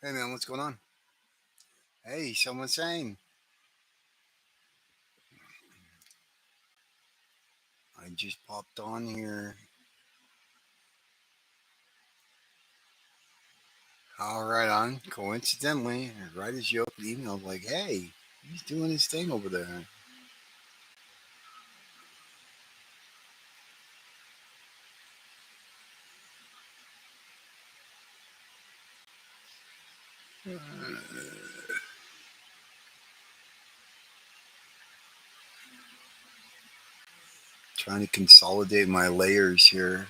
Hey man, what's going on? Hey, someone's saying I just popped on here. All right, on. Coincidentally, right as you open the email, I was like, hey, he's doing his thing over there. Trying to consolidate my layers here.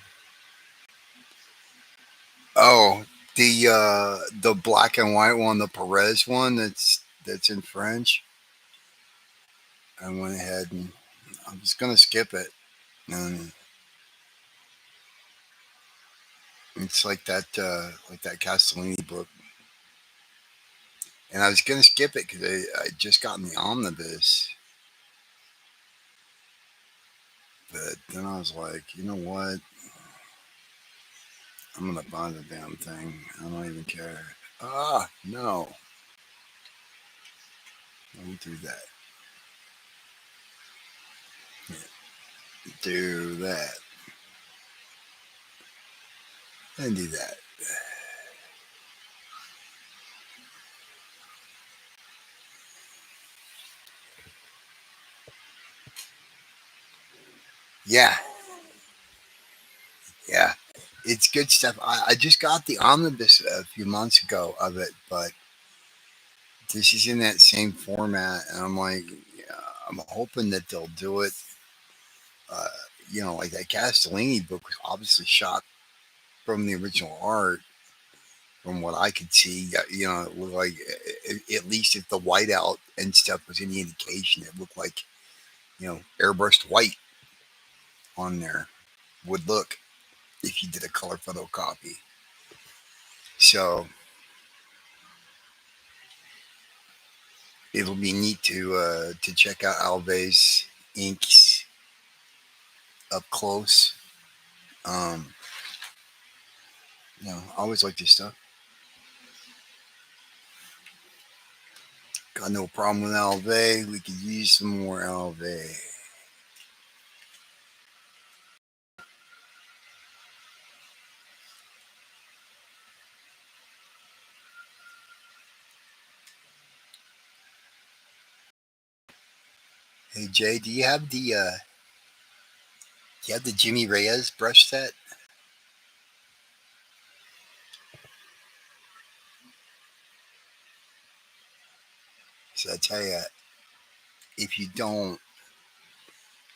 Oh, the black and white one, the Perez one that's in French. I went ahead and I was gonna skip it. And it's like that Castellini book. And I was gonna skip it because I just gotten the omnibus. But then I was like, you know what? I'm gonna buy the damn thing. I don't even care. Ah, no. Don't do that. Do that. And do that. Yeah, yeah. It's good stuff. I just got the omnibus a few months ago of it, but this is in that same format, and I'm like, yeah, I'm hoping that they'll do it. Uh, like that Castellini book was obviously shot from the original art, from what I could see. It looked like at least if the whiteout and stuff was any indication, it looked like airbrushed white on there would look if you did a color photocopy. So it'll be neat to check out Alves inks up close. Um, I always like this stuff. Got no problem with Alve. We could use some more Alve. Hey Jay, do you have the Jimmy Reyes brush set? So I tell you, if you don't,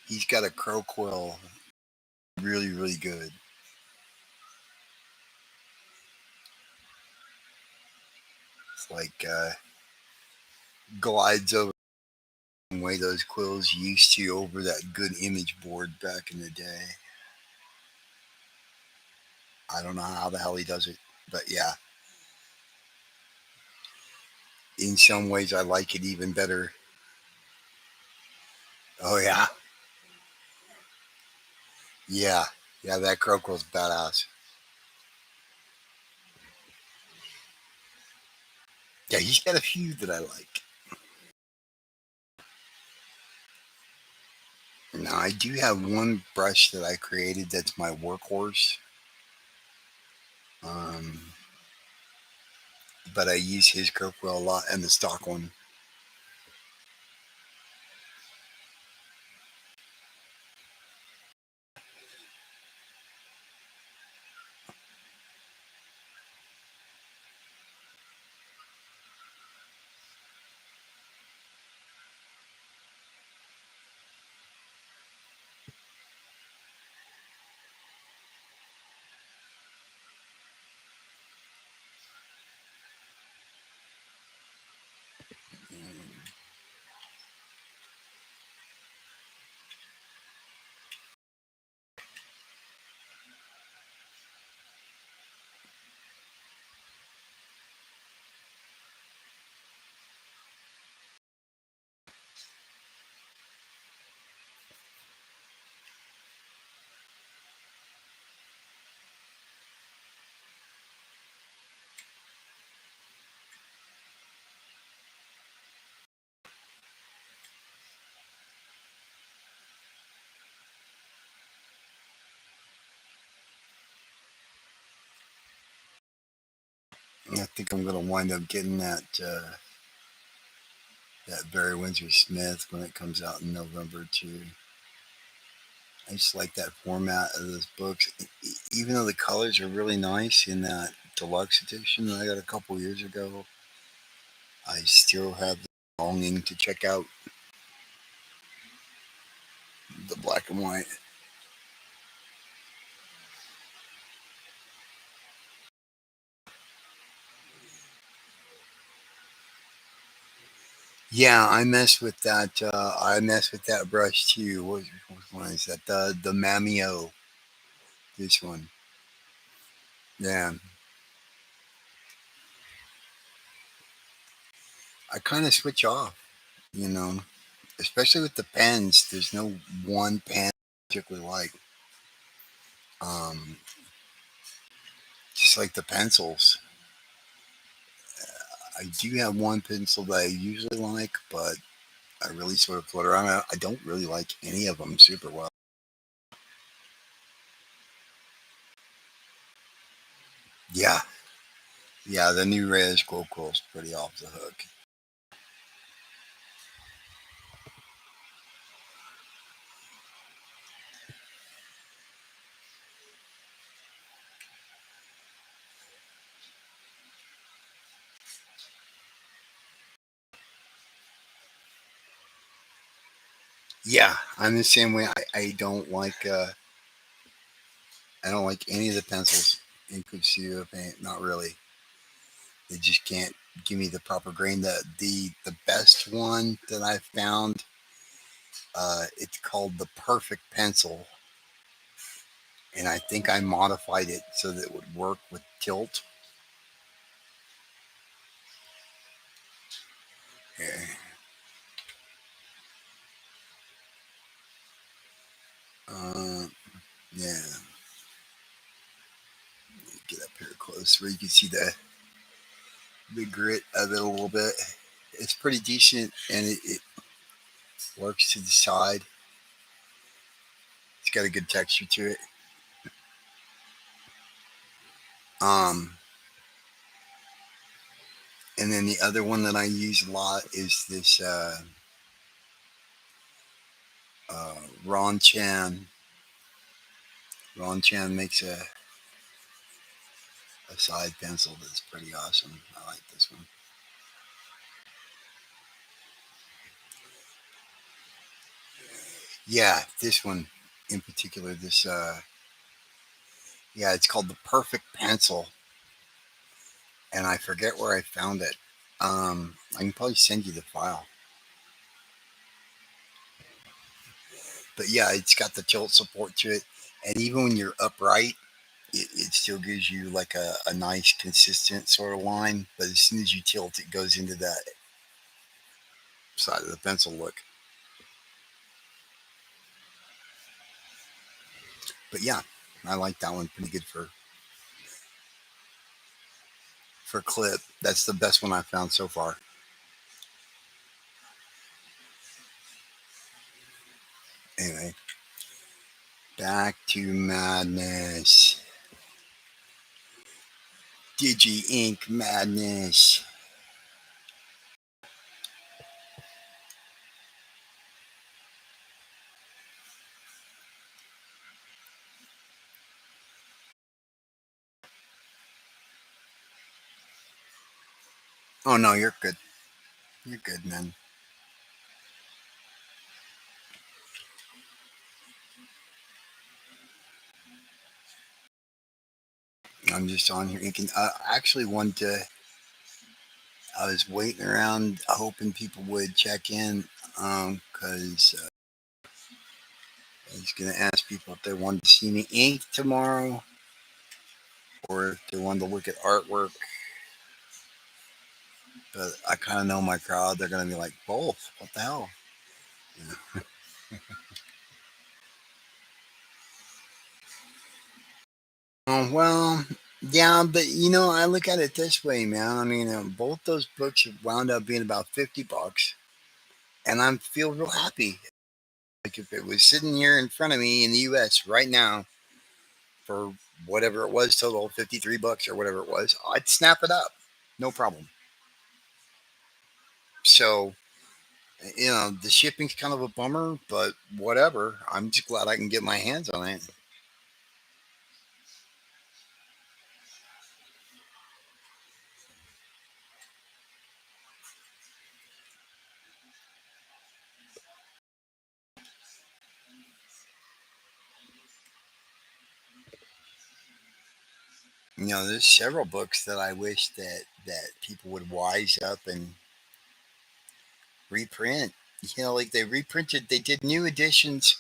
he's got a crow quill, really really good. It's like glides over the way those quills used to over that good image board back in the day. I don't know how the hell he does it, but yeah, in some ways I like it even better. Oh yeah, yeah, yeah. That crow quill's badass. Yeah, he's got a few that I like. Now I do have one brush that I created that's my workhorse. Um, but I use his crow quill a lot and the stock one. think I'm gonna wind up getting that Barry Windsor Smith when it comes out in November too. I just like that format of those books, even though the colors are really nice in that deluxe edition that I got a couple years ago. I still have the longing to check out the black and white. Yeah, I mess with that. I mess with that brush too. What one is that? The Mamio. This one. Yeah, I kind of switch off. You know, especially with the pens. There's no one pen I particularly like. Um, just like the pencils. I do have one pencil that I usually like, but I really sort of float around. I don't really like any of them super well. Yeah, yeah, the new Reyes Coco is pretty off the hook. Yeah, I'm the same way. I don't like any of the pencils in Kusuo paint. Not really. They just can't give me the proper grain. The best one that I found, it's called the Perfect Pencil, and I think I modified it so that it would work with tilt. Yeah, uh, yeah. Get up here close where you can see the grit of it a little bit. It's pretty decent, and it works to the side. It's got a good texture to it. Um, and then the other one that I use a lot is this Ron Chan. Ron Chan makes a side pencil that's pretty awesome. I like this one. Yeah, this one in particular. This yeah, it's called the Perfect Pencil, and I forget where I found it. I can probably send you the file. But yeah, it's got the tilt support to it, and even when you're upright, it still gives you like a nice consistent sort of line. But as soon as you tilt, it goes into that side of the pencil look. But yeah, I like that one pretty good for clip. That's the best one I've found so far. Anyway, back to madness. Digi Ink madness. Oh no, you're good. You're good, man. I'm just on here inking. Actually, one day I was waiting around, hoping people would check in, because I was gonna ask people if they wanted to see me ink tomorrow, or if they wanted to look at artwork. But I kind of know my crowd; they're gonna be like, both. What the hell? Yeah. Well, yeah, but I look at it this way, man. I mean, both those books have wound up being about $50, and I feel real happy. Like if it was sitting here in front of me in the U.S. right now for whatever it was total, $53 or whatever it was, I'd snap it up. no problem. So, the shipping's kind of a bummer, but whatever. I'm just glad I can get my hands on it. There's several books that I wish that people would wise up and reprint. Like they reprinted, they did new editions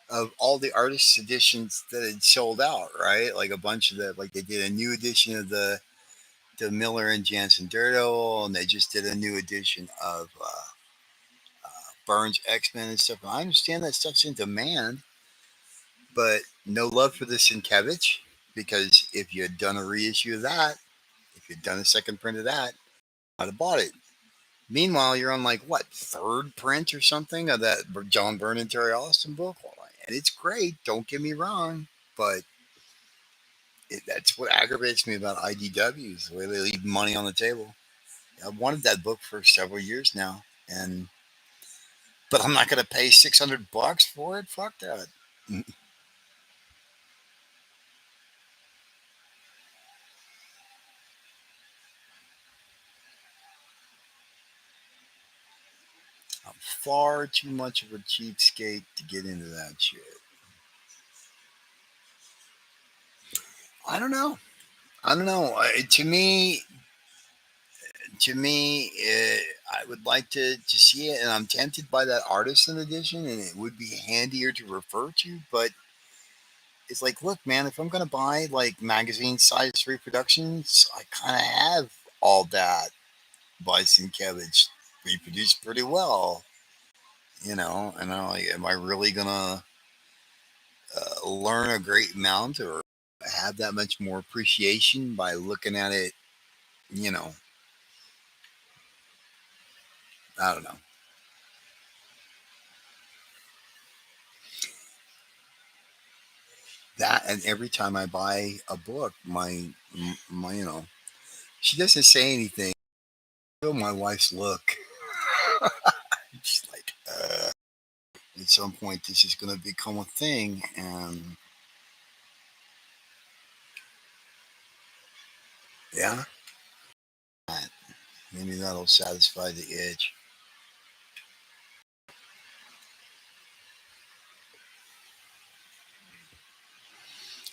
of all the artists' editions that had sold out, right? Like a bunch of like they did a new edition of the Miller and Jansen Dirt, and they just did a new edition of Burns X Men and stuff. And I understand that stuff's in demand, but no love for the Sienkiewicz, because if you had done a reissue of that, if you'd done a second print of that, I'd have bought it. Meanwhile, you're on like what, third print or something of that John Byrne and Terry Austin book, and it's great. Don't get me wrong, but that's what aggravates me about IDWs, the way they leave money on the table. I've wanted that book for several years now, and but I'm not going to pay $600 for it. Fuck that. I'm far too much of a cheapskate to get into that shit. I don't know. I don't know. I would like to see it, and I'm tempted by that artisan edition, and it would be handier to refer to. But it's like, look, man, if I'm gonna buy like magazine size reproductions, I kind of have all that by Sienkiewicz reproduced pretty well, And I'm like, am I really gonna learn a great amount or have that much more appreciation by looking at it? You know, I don't know. That, and every time I buy a book, my she doesn't say anything. Oh, my wife's look. She's like, at some point, this is going to become a thing, and yeah, maybe that'll satisfy the itch.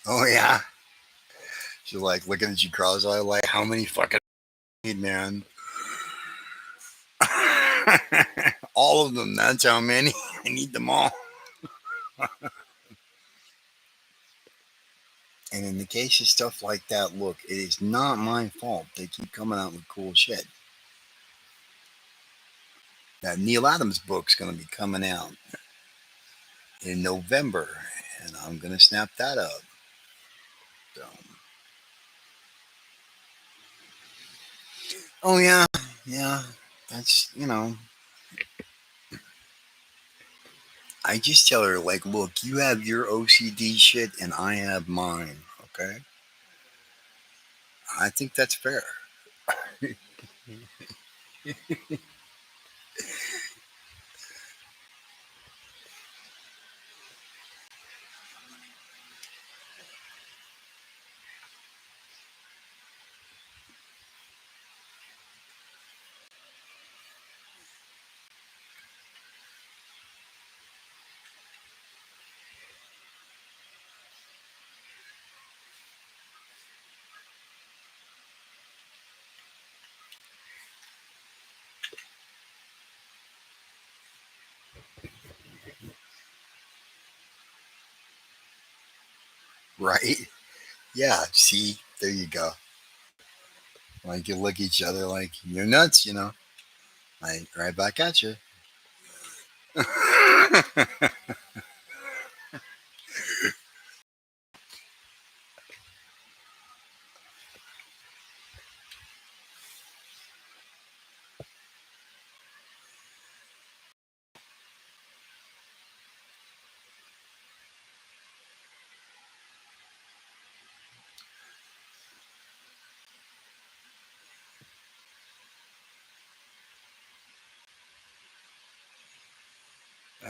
Oh yeah, she's like looking at you cross-eyed, like, how many fucking need, man? All of them. That's how many. I need them all. And in the case of stuff like that, look, it is not my fault. They keep coming out with cool shit. That Neil Adams book's going to be coming out in November, and I'm going to snap that up. So, oh yeah, yeah. That's I just tell her like, look, you have your OCD shit, and I have mine. Okay, I think that's fair. Right? Yeah. See, there you go. Like you look at each other like you're nuts. Like right back at you.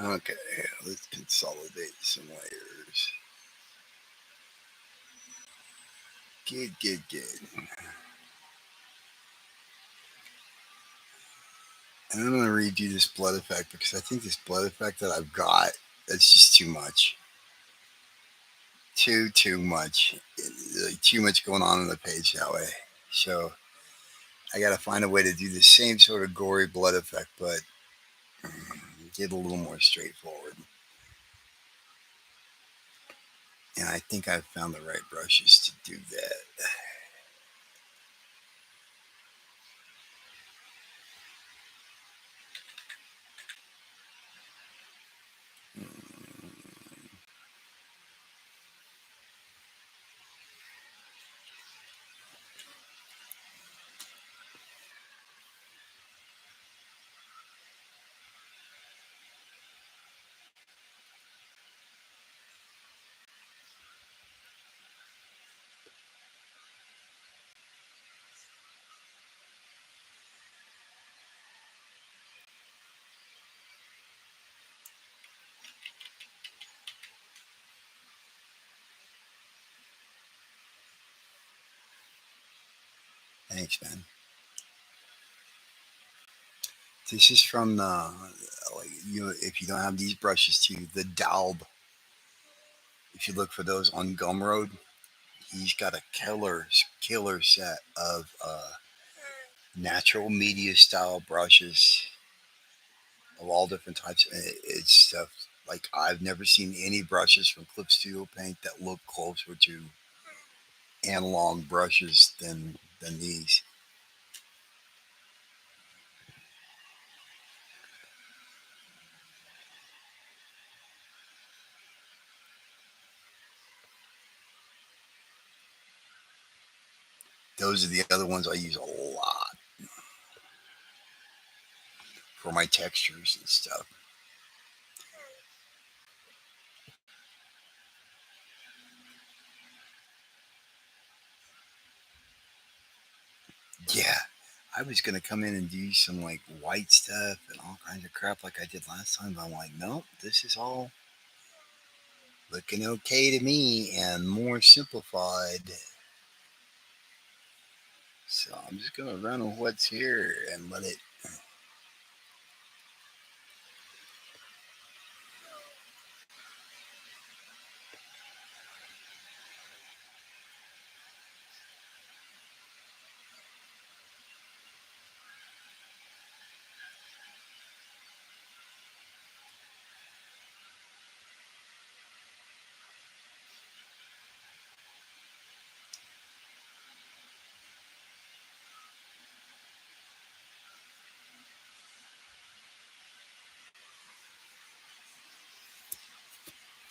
Okay, let's consolidate some layers. Good. And I'm going to redo this blood effect because I think this blood effect that I've got, it's just too much. Too much. Like, too much going on the page that way. So I got to find a way to do the same sort of gory blood effect, but get a little more straightforward. And I think I've found the right brushes to do that. Thanks, man. This is from the, like, if you don't have these brushes too, the Daub. If you look for those on Gumroad, he's got a killer set of natural media style brushes of all different types. And it's stuff like I've never seen any brushes from Clip Studio Paint that look closer to analog brushes than these. Those are the other ones I use a lot for my textures and stuff. Yeah, I was gonna come in and do some like white stuff and all kinds of crap like I did last time, but I'm like, nope, this is all looking okay to me and more simplified. So I'm just gonna run with what's here and let it.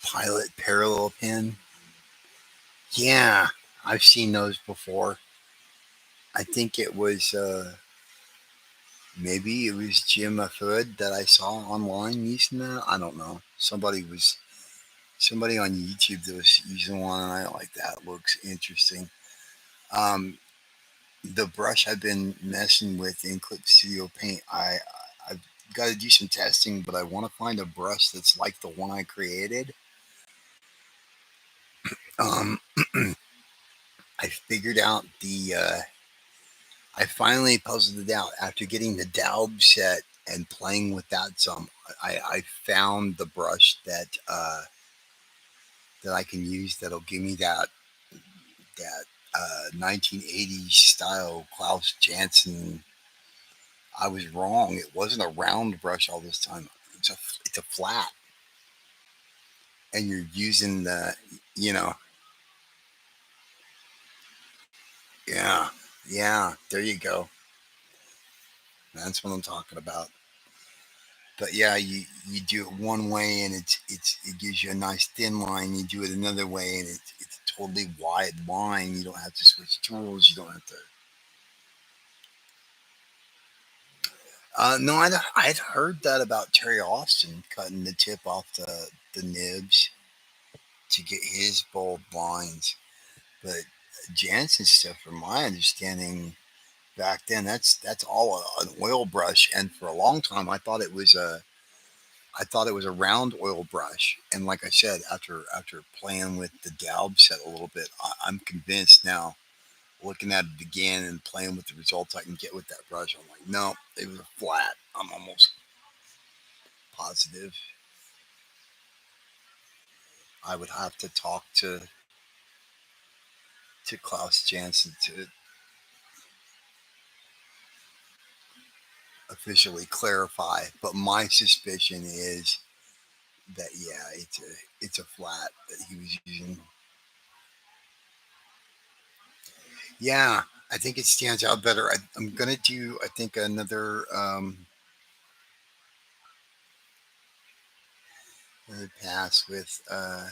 Pilot parallel pen. Yeah, I've seen those before. I think it was maybe it was Jim Hood that I saw online using that. I don't know. Somebody on YouTube that was using one, and I like that. Looks interesting. Um, the brush I've been messing with in Clip Studio Paint, I've got to do some testing, but I want to find a brush that's like the one I created. Um, I figured out I finally puzzled it out after getting the Daub set and playing with that some. I found the brush that I can use that'll give me that 1980s style Klaus Janson. I was wrong. It wasn't a round brush all this time. It's a flat, and you're using the you know yeah, yeah. There you go. That's what I'm talking about. But yeah, you do it one way and it gives you a nice thin line. You do it another way and it's a totally wide line. You don't have to switch tools. You don't have to. No, I'd heard that about Terry Austin cutting the tip off the nibs to get his bold lines. But Jansen stuff, from my understanding back then, that's all an oil brush. And for a long time, I thought it was a round oil brush, and like I said, after playing with the Daub set a little bit, I'm convinced now. Looking at it again and playing with the results I can get with that brush, I'm like, no, it was a flat. I'm almost positive. I would have to talk to Klaus Janson to officially clarify, but my suspicion is that yeah, it's a flat that he was using. Yeah, I think it stands out better. I'm gonna do I think another pass with huh.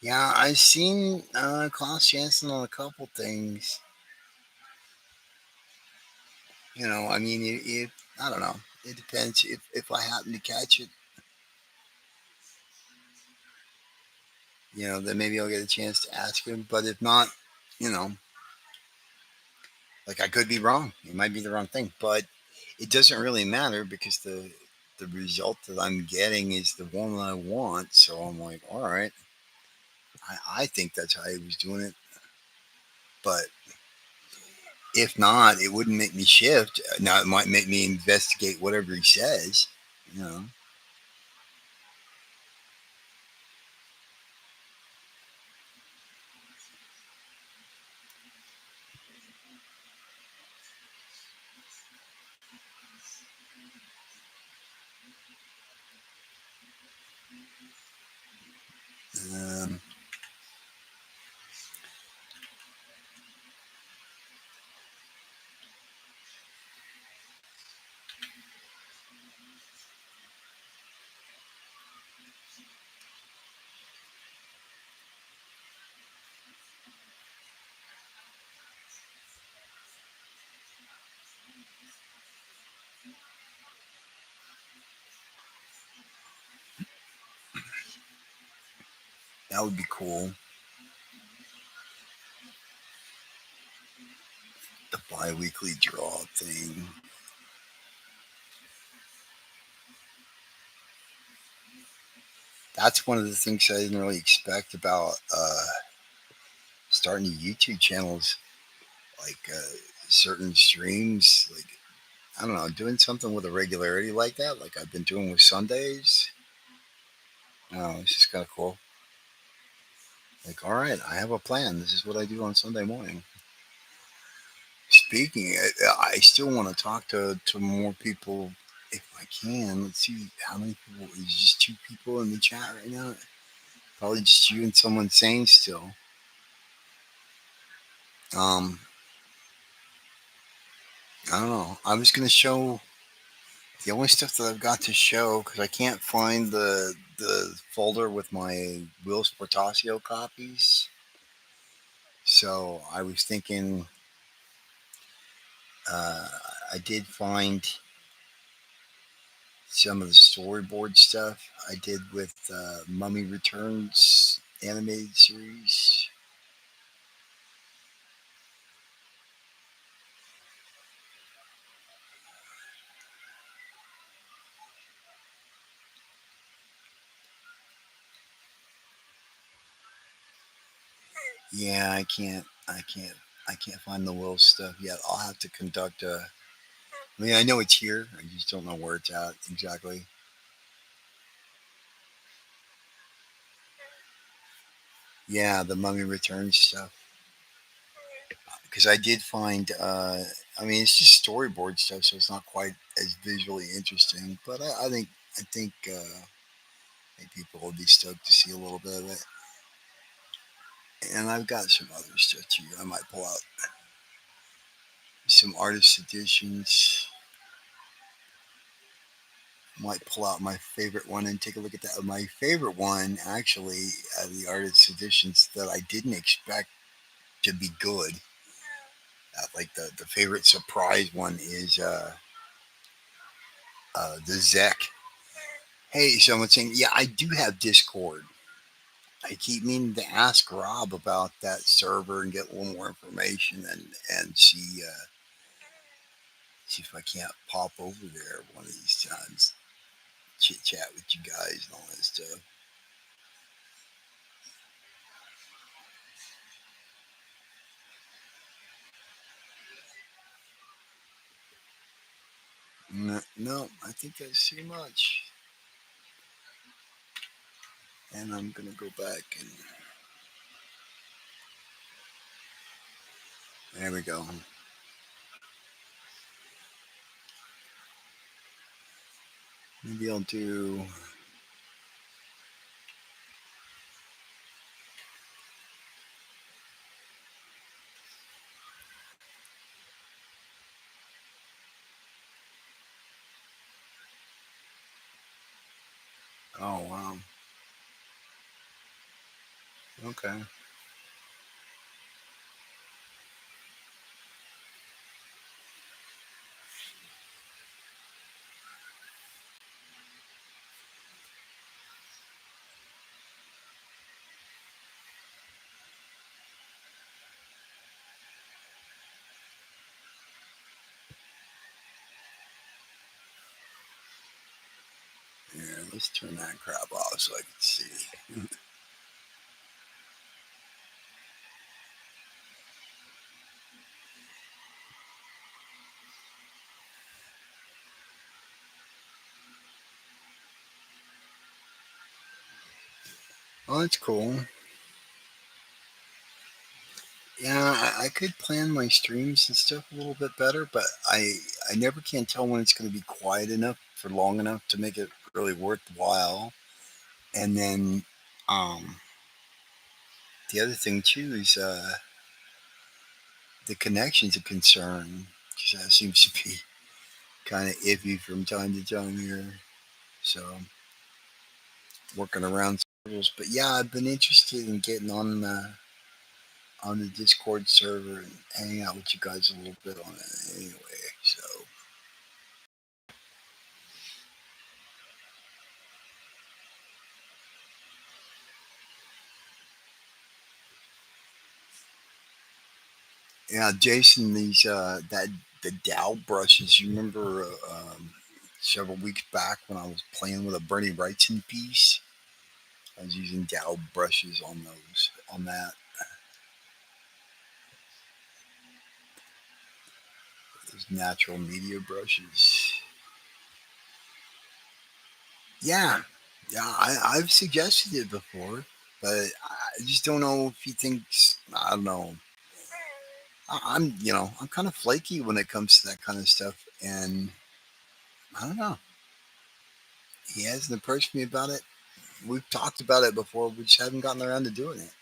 Yeah, I've seen Klaus Janson on a couple things. I mean, I don't know. It depends if I happen to catch it. Then maybe I'll get a chance to ask him. But if not, you know, like I could be wrong. It might be the wrong thing, but it doesn't really matter because the result that I'm getting is the one that I want. So I'm like, all right, I think that's how he was doing it. But if not, it wouldn't make me shift. Now it might make me investigate whatever he says. You know. Um, that would be cool. The biweekly draw thing. That's one of the things I didn't really expect about starting YouTube channels, like certain streams. Like I don't know, doing something with a regularity like that, like I've been doing with Sundays. It's just kind of cool. Like, all right, I have a plan. This is what I do on Sunday morning. Speaking, I still want to talk to more people if I can. Let's see how many people. Is just two people in the chat right now. Probably just you and someone sane still. Um, I don't know. I was gonna show the only stuff that I've got to show because I can't find the folder with my Will Sportasio copies. So I was thinking uh, I did find some of the storyboard stuff I did with Mummy Returns animated series. Yeah, I can't find the Will stuff yet. I'll have to conduct a. I mean, I know it's here. I just don't know where it's at exactly. Yeah, the Mummy Returns stuff. Because I did find, I mean, it's just storyboard stuff, so it's not quite as visually interesting. But I think people will be stoked to see a little bit of it. And I've got some other stuff too. I might pull out some artist editions. Might pull out my favorite one and take a look at that. My favorite one, actually, the artist editions that I didn't expect to be good. Like the favorite surprise one is the Zek. Hey, someone's saying, yeah, I do have Discord. I keep meaning to ask Rob about that server and get a little more information and see if I can't pop over there one of these times, chit chat with you guys and all that stuff. No, no, I think that's too much. And I'm gonna go back and there we go. Maybe I'll do. Oh wow. Okay. Here, let's turn that crap off so I can see. Oh, that's cool. Yeah, I could plan my streams and stuff a little bit better, but I never can tell when it's going to be quiet enough for long enough to make it really worthwhile. And then um, the other thing too is the connection's a concern because that seems to be kind of iffy from time to time here. So working around circles, but yeah, I've been interested in getting on the Discord server and hanging out with you guys a little bit on it anyway. So yeah, Jason, these that the Dow brushes. You remember several weeks back when I was playing with a Bernie Wrightson piece? I was using Dow brushes on that those natural media brushes. Yeah, yeah, I've suggested it before, but I just don't know if he thinks. I don't know. I'm I'm kind of flaky when it comes to that kind of stuff, and I don't know. He hasn't approached me about it. We've talked about it before. We just haven't gotten around to doing it.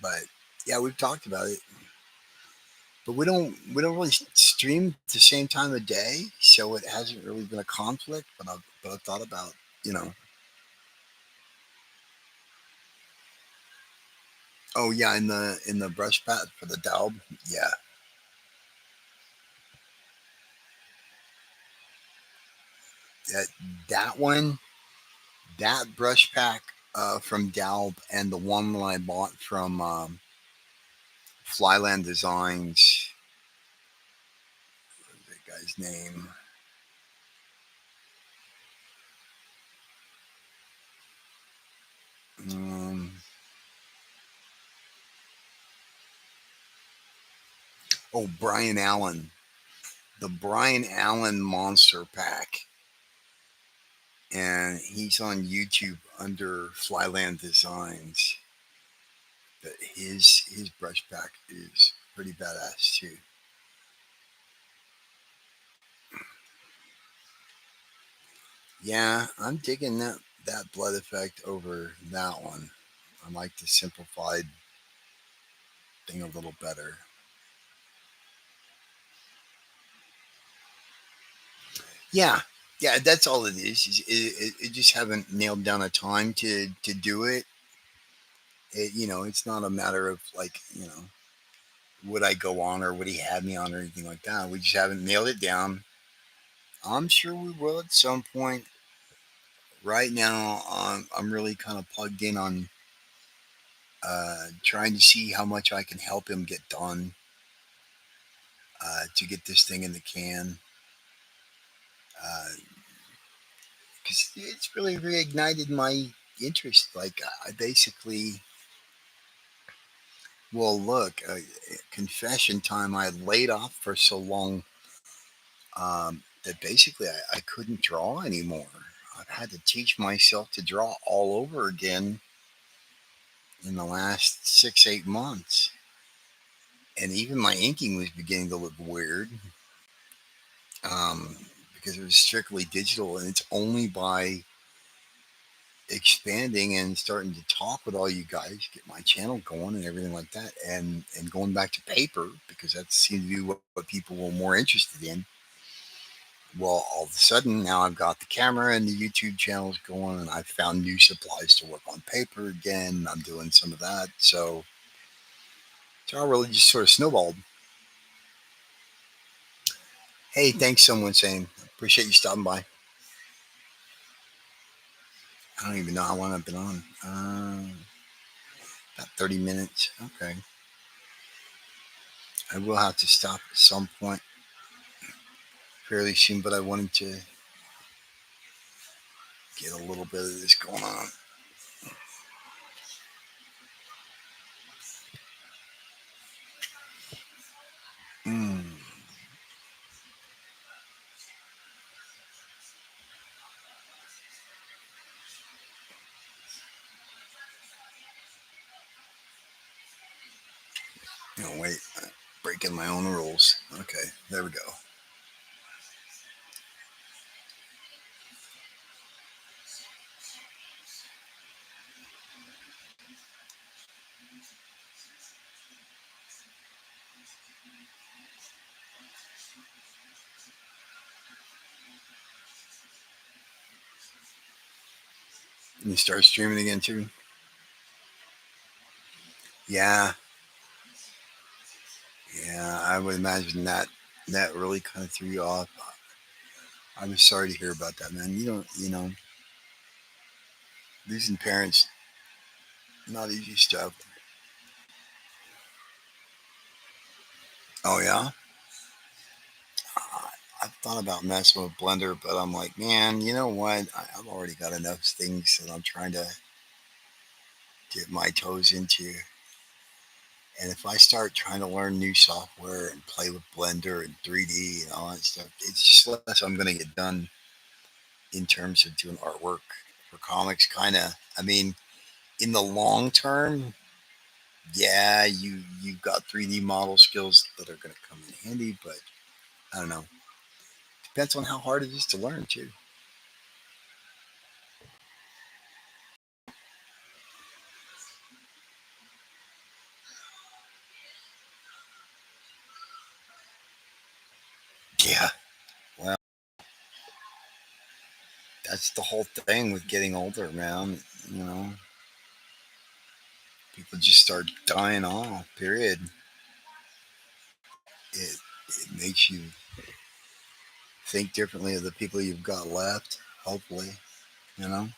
But yeah, we've talked about it. But we don't really stream at the same time of day, so it hasn't really been a conflict. But I've thought about you know. Oh yeah, in the brush pad for the Daub. Yeah, that that one, that brush pack from Daub, and the one that I bought from Flyland Designs. What's that guy's name? Um, oh, Brian Allen. The Brian Allen Monster Pack, and he's on YouTube under Flyland Designs. But his brush pack is pretty badass too. Yeah, I'm digging that blood effect over that one. I like the simplified thing a little better. Yeah, Yeah, that's all it is. It just haven't nailed down a time to do it. It's not a matter of like, would I go on or would he have me on or anything like that. We just haven't nailed it down. I'm sure we will at some point. Right now, I'm really kind of plugged in on trying to see how much I can help him get done to get this thing in the can. Because it's really reignited my interest. Like, I basically, well, look, confession time, I laid off for so long that basically I couldn't draw anymore. I've had to teach myself to draw all over again in the last 6, 8 months. And even my inking was beginning to look weird because it was strictly digital. And it's only by expanding and starting to talk with all you guys, get my channel going and everything like that, and going back to paper because that seemed to be what people were more interested in. Well, all of a sudden now I've got the camera and the YouTube channels going, and I've found new supplies to work on paper again. I'm doing some of that, so I really just sort of snowballed. Hey, thanks, someone saying appreciate you stopping by. I don't even know how long I've been on. About 30 minutes. Okay, I will have to stop at some point fairly soon, but I wanted to get a little bit of this going on. Mm. No, wait, breaking my own rules. Okay, there we go. And you start streaming again too. Yeah, yeah. I would imagine that really kind of threw you off. I was sorry to hear about that, man. Losing parents, not easy stuff. Oh yeah. I've thought about messing with Blender, but I'm like, man, you know what? I've already got enough things that I'm trying to dip my toes into. And if I start trying to learn new software and play with Blender and 3D and all that stuff, it's just less I'm going to get done in terms of doing artwork for comics. Kind of, I mean, in the long term, yeah, you've got 3D model skills that are going to come in handy, but I don't know. Depends on how hard it is to learn too. Yeah, well, that's the whole thing with getting older, man. You know, people just start dying off. Period. It makes you think differently of the people you've got left. Hopefully, you know.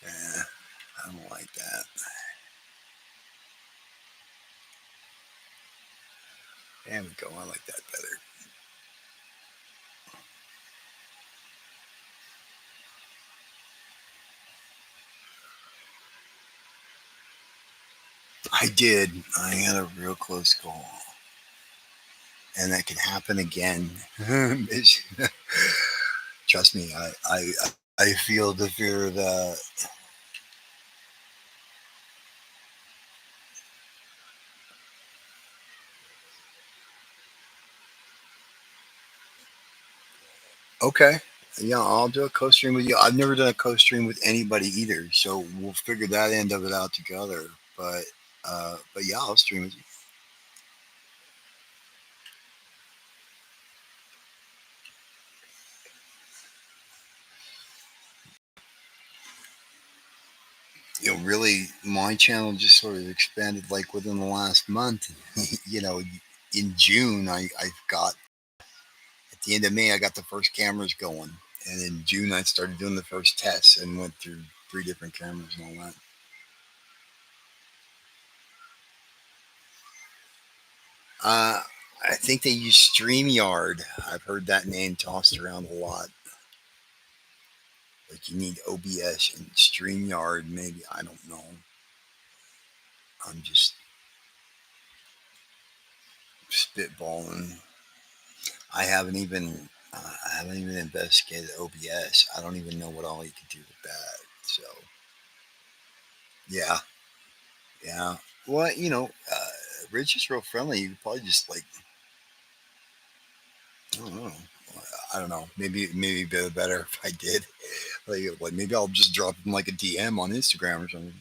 Yeah, I don't like that. There we go. I like that better. I did. I had a real close call, and that can happen again. Trust me, I feel the fear of that. Okay. Yeah, I'll do a co-stream with you. I've never done a co-stream with anybody either, so we'll figure that end of it out together. But yeah, I'll stream with you. Really, my channel just sort of expanded like within the last month. you know, in June, I've got at the end of May, I got the first cameras going, and in June, I started doing the first tests and went through 3 different cameras and all that. Uh, I think they use StreamYard. I've heard that name tossed around a lot. Like you need OBS and StreamYard, maybe. I don't know. I'm just spitballing. I haven't even I haven't even investigated OBS. I don't even know what all you could do with that. So yeah, yeah. Well, Rich is real friendly. You could probably just like I don't know. I don't know. Maybe better if I did. Like maybe I'll just drop him like a DM on Instagram or something.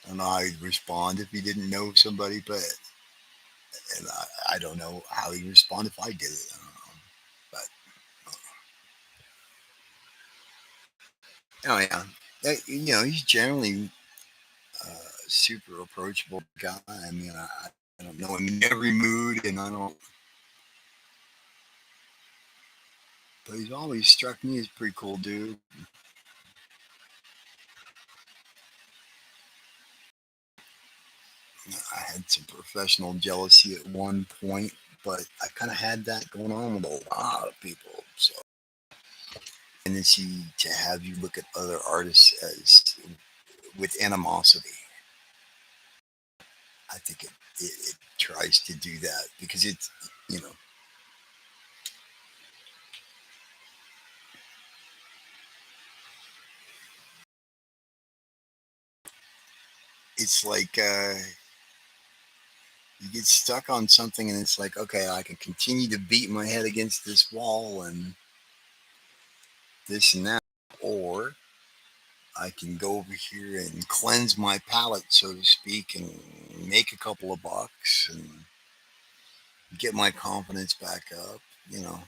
I don't know how he'd respond if he didn't know somebody, but and I don't know how he'd respond if I did it. I don't know. But oh yeah, he's generally super approachable guy. I mean, I don't know him in every mood, and I don't. But he's always struck me as a pretty cool dude. I had some professional jealousy at one point, but I kind of had that going on with a lot of people. So, tendency to have you look at other artists as with animosity. I think it tries to do that because you know, it's like you get stuck on something and it's like, okay, I can continue to beat my head against this wall and this and that, or I can go over here and cleanse my palate, so to speak, and make a couple of bucks and get my confidence back up. You know,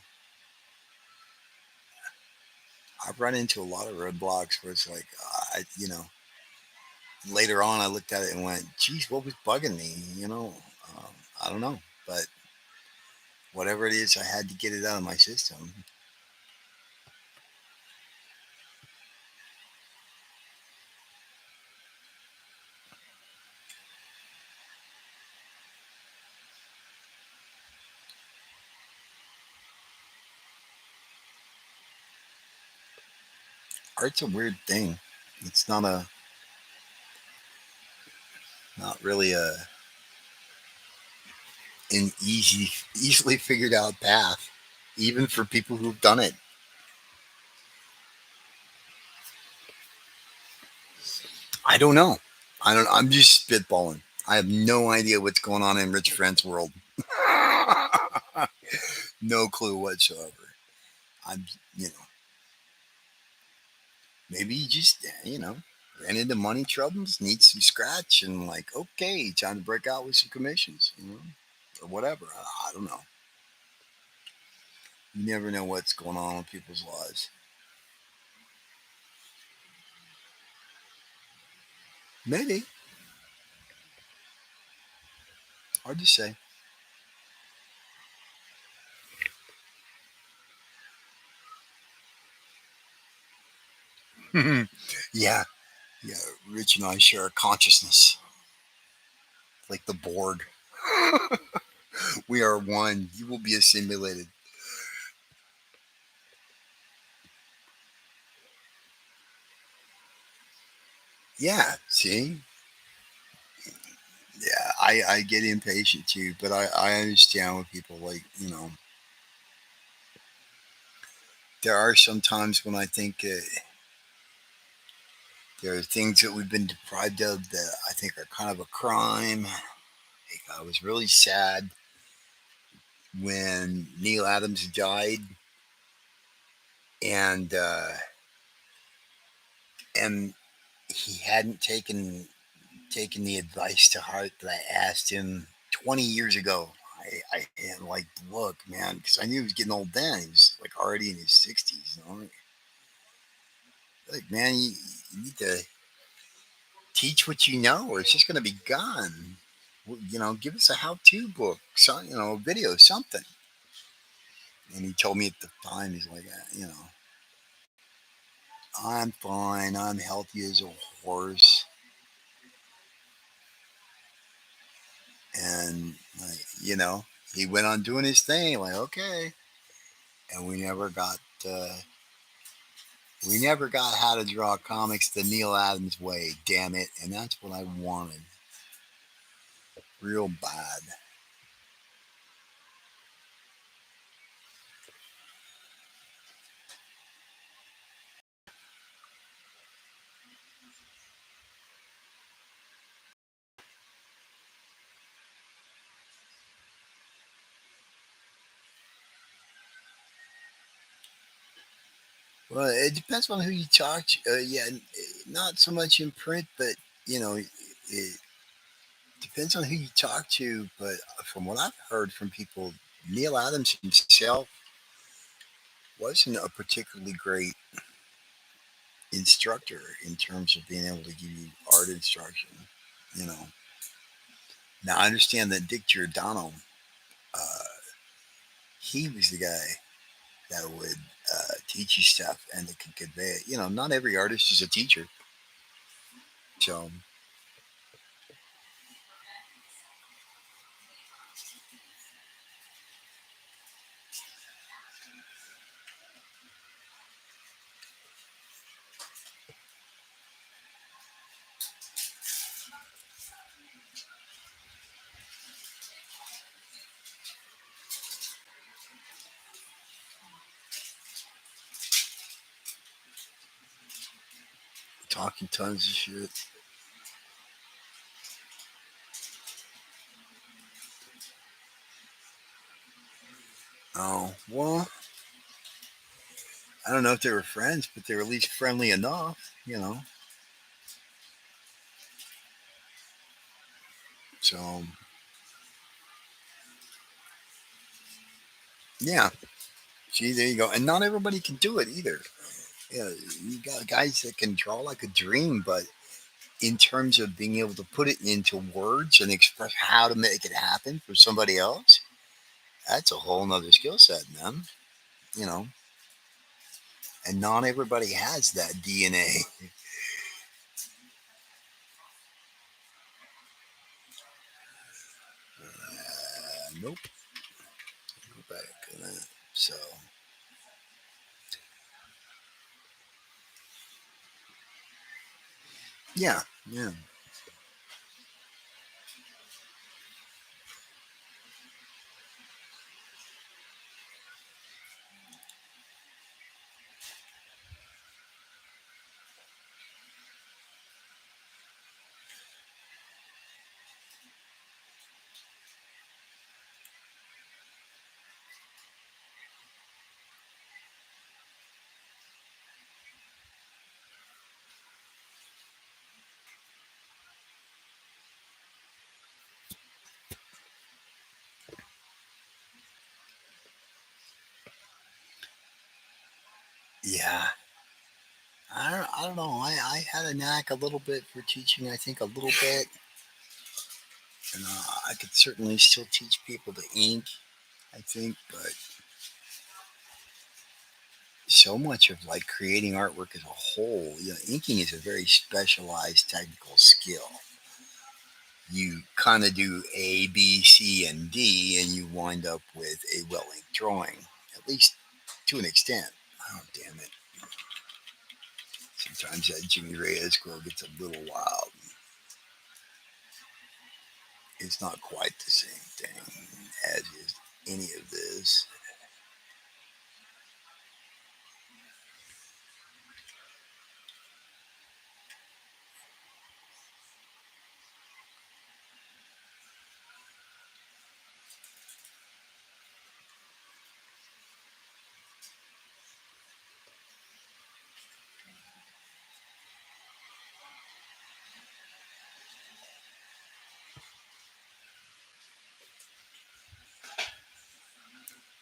I've run into a lot of roadblocks where it's like, later on I looked at it and went, geez, what was bugging me? Um, I don't know, but whatever it is, I had to get it out of my system. Art's a weird thing. It's not really an easily figured out path, even for people who've done it. I don't know. I don't. I'm just spitballing. I have no idea what's going on in Rich Friend's world. No clue whatsoever. I'm, you know, maybe he just, ran into money troubles, needs some scratch, and like, okay, time to break out with some commissions, or whatever. I don't know. You never know what's going on in people's lives. Maybe. Hard to say. Yeah, yeah. Rich and I share a consciousness, like the Borg. We are one. You will be assimilated. Yeah. See. Yeah. I get impatient too, but I understand with people like there are some times when I think there are things that we've been deprived of that I think are kind of a crime. Like, I was really sad when Neil Adams died, and and he hadn't taken the advice to heart that I asked him 20 years ago. I and like, look, man, because I knew he was getting old then. He was like already in his 60s. You know? Like, man, you need to teach what you know, or it's just going to be gone. You know, give us a how-to book, a video, something. And he told me at the time, he's like, I'm fine. I'm healthy as a horse. And, like, he went on doing his thing. Like, okay. And uh, we never got how to draw comics the Neil Adams way. Damn it. And that's what I wanted. Real bad. Well, it depends on who you talk to. Yeah, not so much in print, but it depends on who you talk to. But from what I've heard from people, Neil Adams himself wasn't a particularly great instructor in terms of being able to give you art instruction. You know, now I understand that Dick Giordano, uh, he was the guy that would teach you stuff and that could convey it. Not every artist is a teacher, so talking tons of shit. Oh, well, I don't know if they were friends, but they were at least friendly enough. So, yeah. See, there you go. And not everybody can do it either. Yeah, you got guys that can draw like a dream, but in terms of being able to put it into words and express how to make it happen for somebody else, that's a whole nother skill set, man. You know, and not everybody has that DNA. Nope. Go back to that. So, yeah, yeah. Yeah, I don't know. I had a knack a little bit for teaching. I think a little bit, and I could certainly still teach people to ink. I think, but so much of like creating artwork as a whole, inking is a very specialized technical skill. You kind of do A, B, C, and D, and you wind up with a well inked drawing, at least to an extent. Oh, damn it. Sometimes that Jimmy Reyes quote gets a little wild. It's not quite the same thing as is any of this.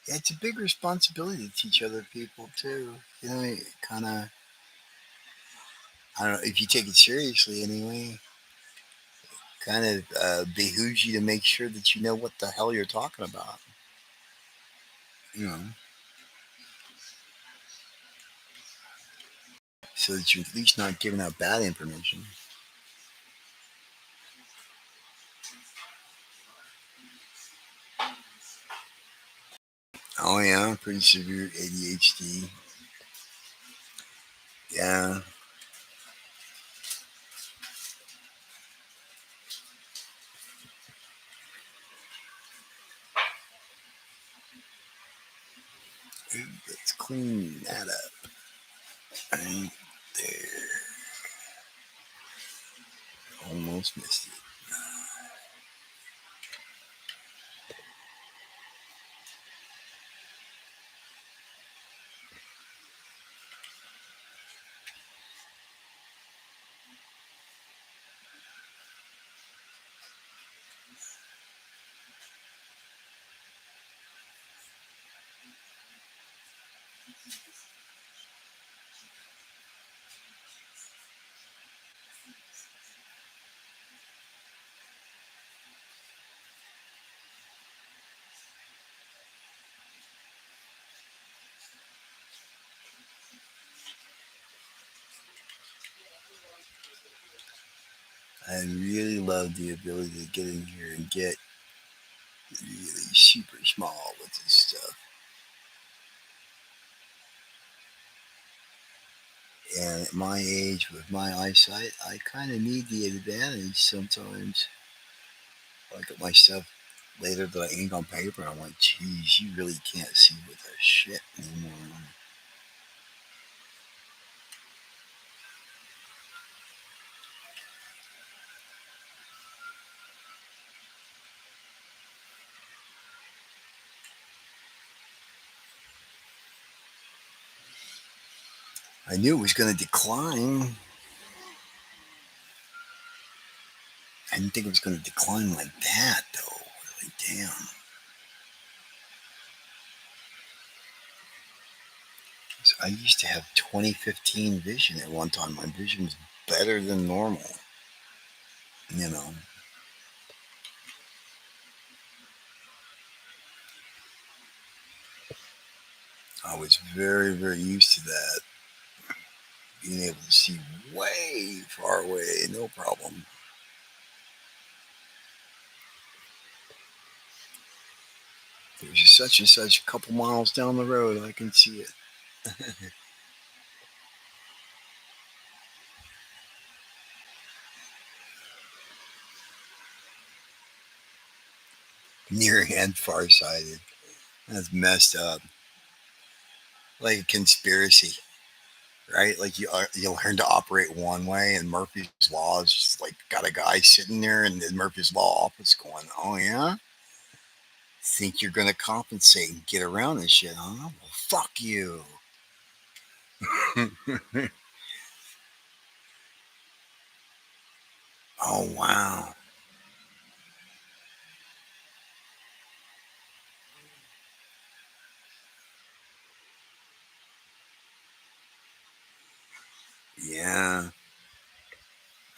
It's a big responsibility to teach other people too. You know, it kind of, I don't know if you take it seriously anyway. Kind of behooves you to make sure that you know what the hell you're talking about. You know, so that you're at least not giving out bad information. Oh yeah, pretty severe ADHD. Yeah, ooh, let's clean that up. Right there, almost missed it. I really love the ability to get in here and get really super small with this stuff. And at my age, with my eyesight, I kind of need the advantage sometimes. I look at my stuff later that I ink on paper, and I'm like, geez, you really can't see with a shit anymore. I knew it was going to decline. I didn't think it was going to decline like that, though. Really, damn. So I used to have 2015 vision at one time. My vision was better than normal. You know, I was very, very used to that. Being able to see way far away, no problem. There's such and such a couple miles down the road, I can see it. Near and farsighted. That's messed up. Like a conspiracy, right? Like you learn to operate one way, and Murphy's Law is just like got a guy sitting there in the Murphy's Law office going, "Oh yeah, think you're gonna compensate and get around this shit, huh? Well, fuck you." Oh wow, yeah.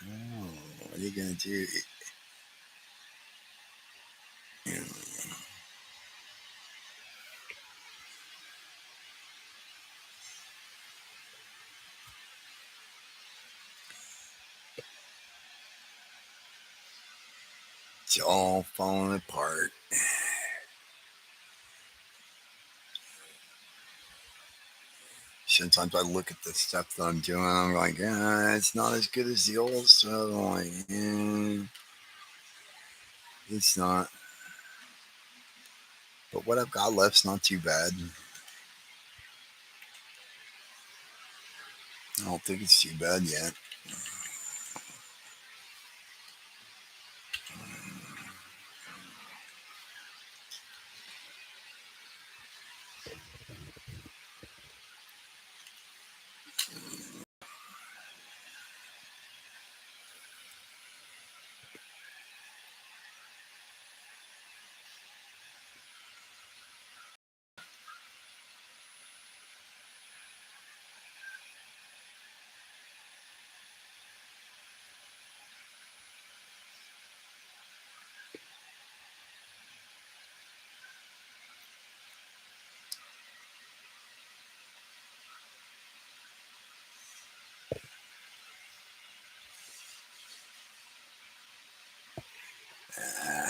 Oh, what are you gonna do? It's all falling apart. Sometimes I look at the stuff that I'm doing, I'm like, it's not as good as the old stuff. I'm like, it's not. But what I've got left's not too bad. I don't think it's too bad yet. Uh,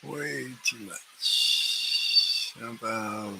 Way too much. How about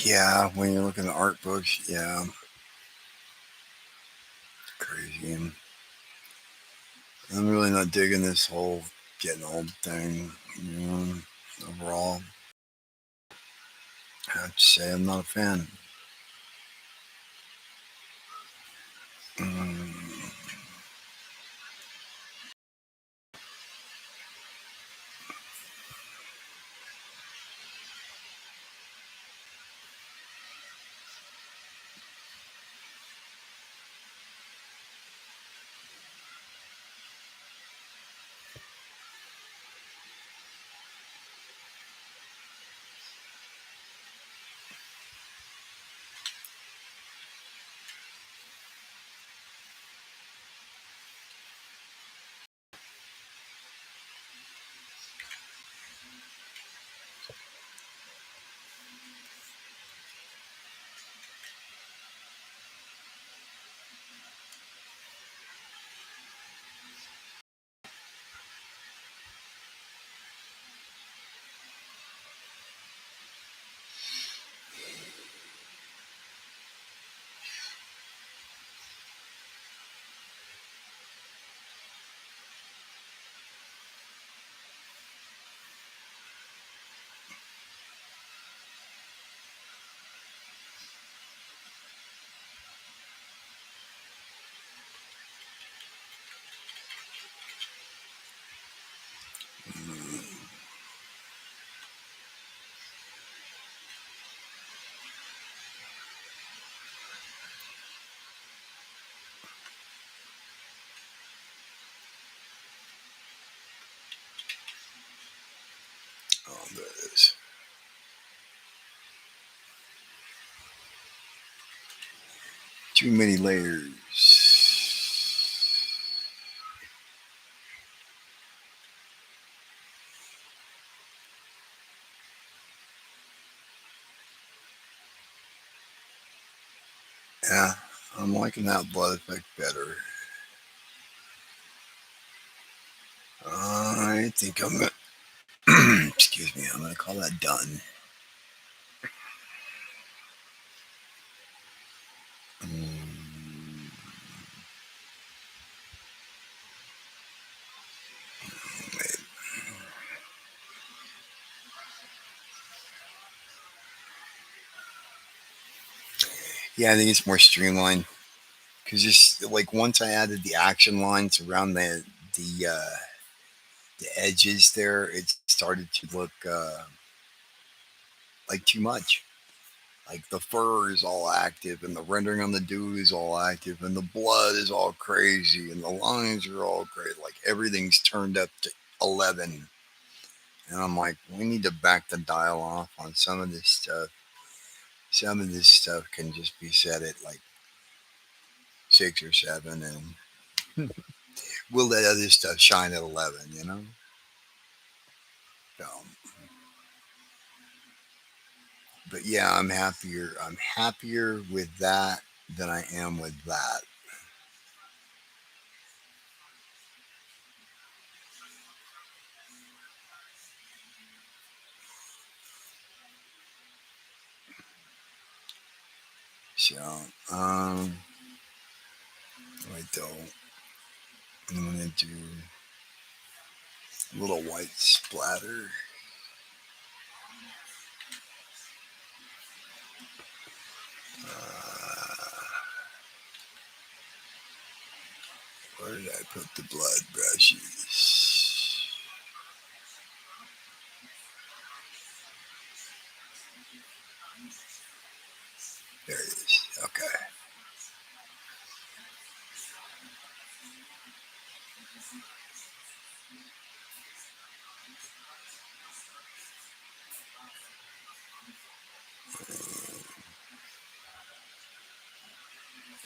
yeah? When you're looking at art books, yeah, crazy. And I'm really not digging this whole getting old thing. You know, overall, I have to say I'm not a fan. Mm, oh, there it is. Too many layers. Yeah, I'm liking that blood effect better. I think I'm gonna, excuse me, I'm gonna call that done. Mm, wait. Yeah, I think it's more streamlined because just like once I added the action lines around the edges there, it started to look like too much. Like the fur is all active, and the rendering on the dude is all active, and the blood is all crazy, and the lines are all great. Like everything's turned up to 11. And I'm like, we need to back the dial off on some of this stuff. Some of this stuff can just be set at like 6 or 7, and we'll let other stuff shine at 11, you know? So, but yeah, I'm happier with that than I am with that. So, um, wait though, I'm gonna do a little white splatter. Where did I put the blood brushes? There it is. Okay.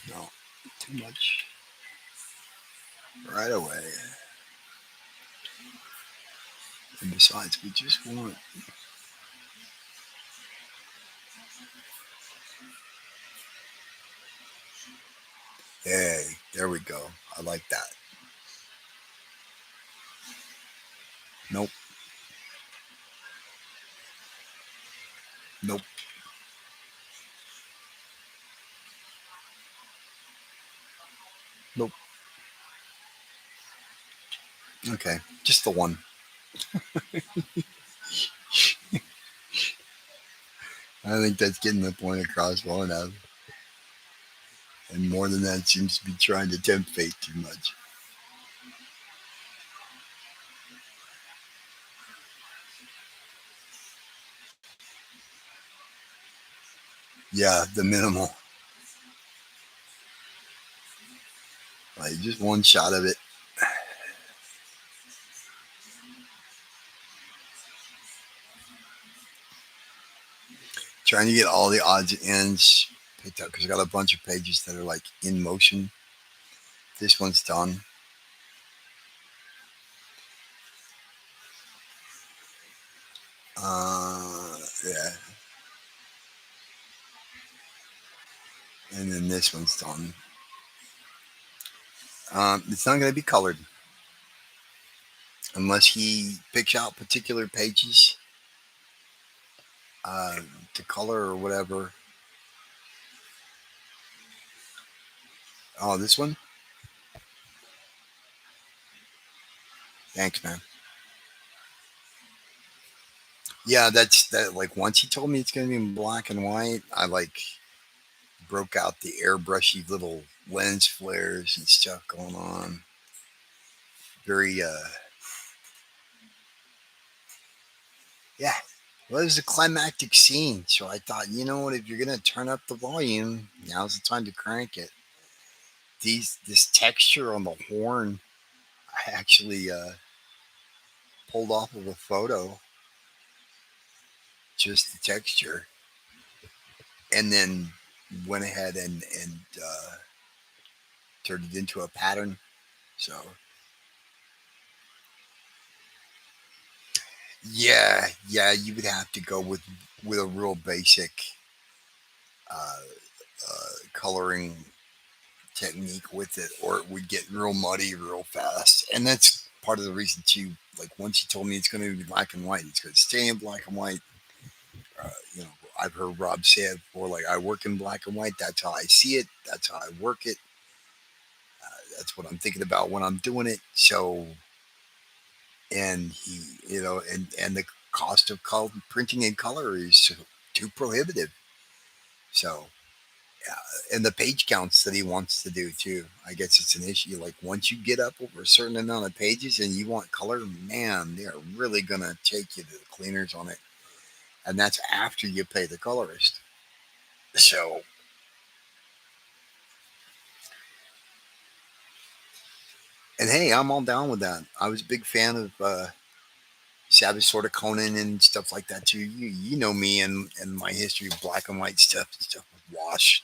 No, too much right away. And besides, we just want. Hey, there we go. I like that. Nope, nope, nope. Okay, just the one. I think that's getting the point across well enough. And more than that seems to be trying to tempt fate too much. Yeah, the minimal. Like just one shot of it. Trying to get all the odds and ends picked up because I got a bunch of pages that are like in motion. This one's done. Yeah, and then this one's done. It's not going to be colored unless he picks out particular pages uh, to color or whatever. Oh, this one? Thanks, man. Yeah, that's that. Like once he told me it's going to be in black and white, I like broke out the airbrushy little lens flares and stuff going on. Very, yeah. Well, it was a climactic scene, so I thought, you know what? If you're going to turn up the volume, now's the time to crank it. This texture on the horn, I actually pulled off of a photo, just the texture, and then went ahead and turned it into a pattern. So yeah, yeah, you would have to go with a real basic uh, coloring technique with it, or it would get real muddy real fast. And that's part of the reason too. Like once you told me it's going to be black and white, it's going to stay in black and white. You know, I've heard Rob say it before. Like I work in black and white. That's how I see it. That's how I work it. That's what I'm thinking about when I'm doing it. So, and he, you know, and the cost of printing in color is too prohibitive. So, and the page counts that he wants to do too. I guess it's an issue. Like once you get up over a certain amount of pages and you want color, man, they are really gonna take you to the cleaners on it, and that's after you pay the colorist. So, and hey, I'm all down with that. I was a big fan of Savage Sort of Conan and stuff like that too. You know me and my history of black and white stuff with wash.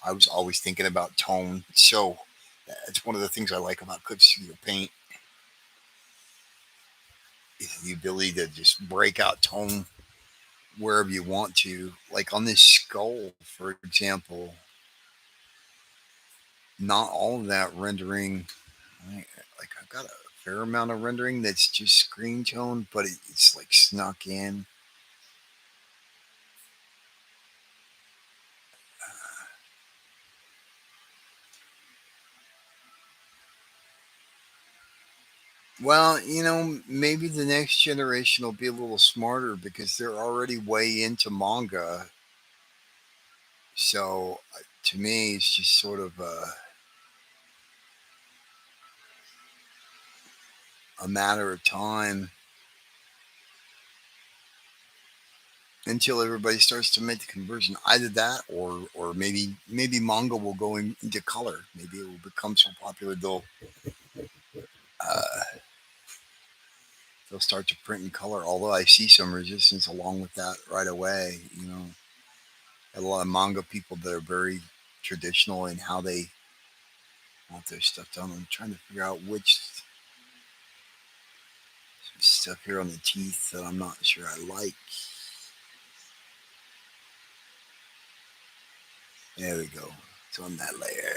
I was always thinking about tone. So That's one of the things I like about Clip Studio Paint is the ability to just break out tone wherever you want to. Like on this skull, for example, not all of that rendering. Like I've got a fair amount of rendering that's just screen tone, but it's like snuck in. Well, maybe the next generation will be a little smarter because they're already way into manga. So to me, it's just sort of a matter of time until everybody starts to make the conversion. Either that, or maybe manga will go into color. Maybe it will become so popular uh, they'll start to print in color. Although I see some resistance along with that right away. A lot of manga people that are very traditional in how they want their stuff done. I'm trying to figure out which stuff here on the teeth that I'm not sure I like. There we go. It's on that layer.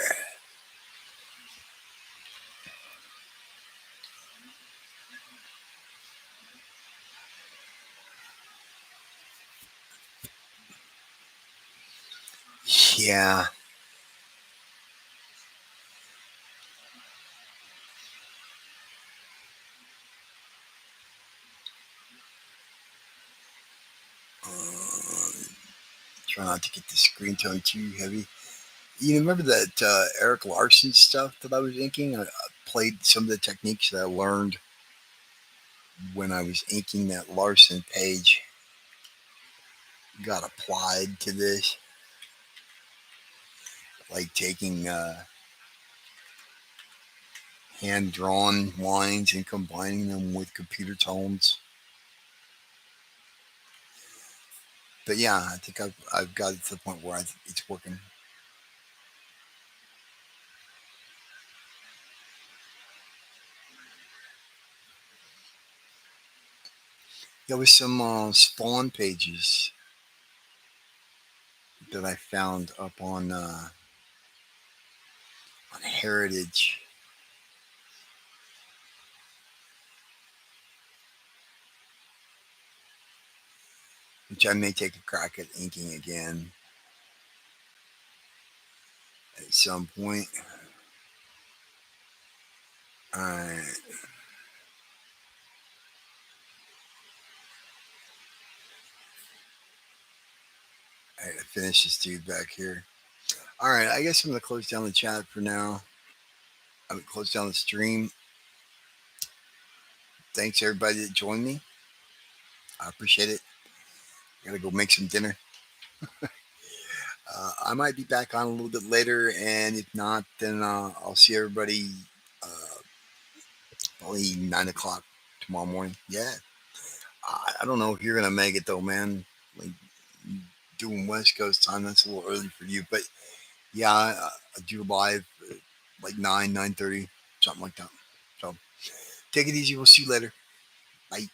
Yeah. Try not to get the screen tone too heavy. You remember that Eric Larson stuff that I was inking? I played some of the techniques that I learned when I was inking that Larson page. Got applied to this, like taking hand drawn lines and combining them with computer tones. But yeah, I think I've got it to the point where it's working. There was some Spawn pages that I found up on Heritage, which I may take a crack at inking again at some point. All right. I gotta finish this dude back here. All right, I guess I'm gonna close down the chat for now. I'm gonna close down the stream. Thanks everybody that joined me. I appreciate it. I gotta go make some dinner. I might be back on a little bit later, and if not, then I'll see everybody uh, probably 9 o'clock tomorrow morning. Yeah, I don't know if you're gonna make it though, man. Like doing West Coast time, that's a little early for you, but yeah, I do live like 9:30, something like that. So take it easy. We'll see you later. Bye.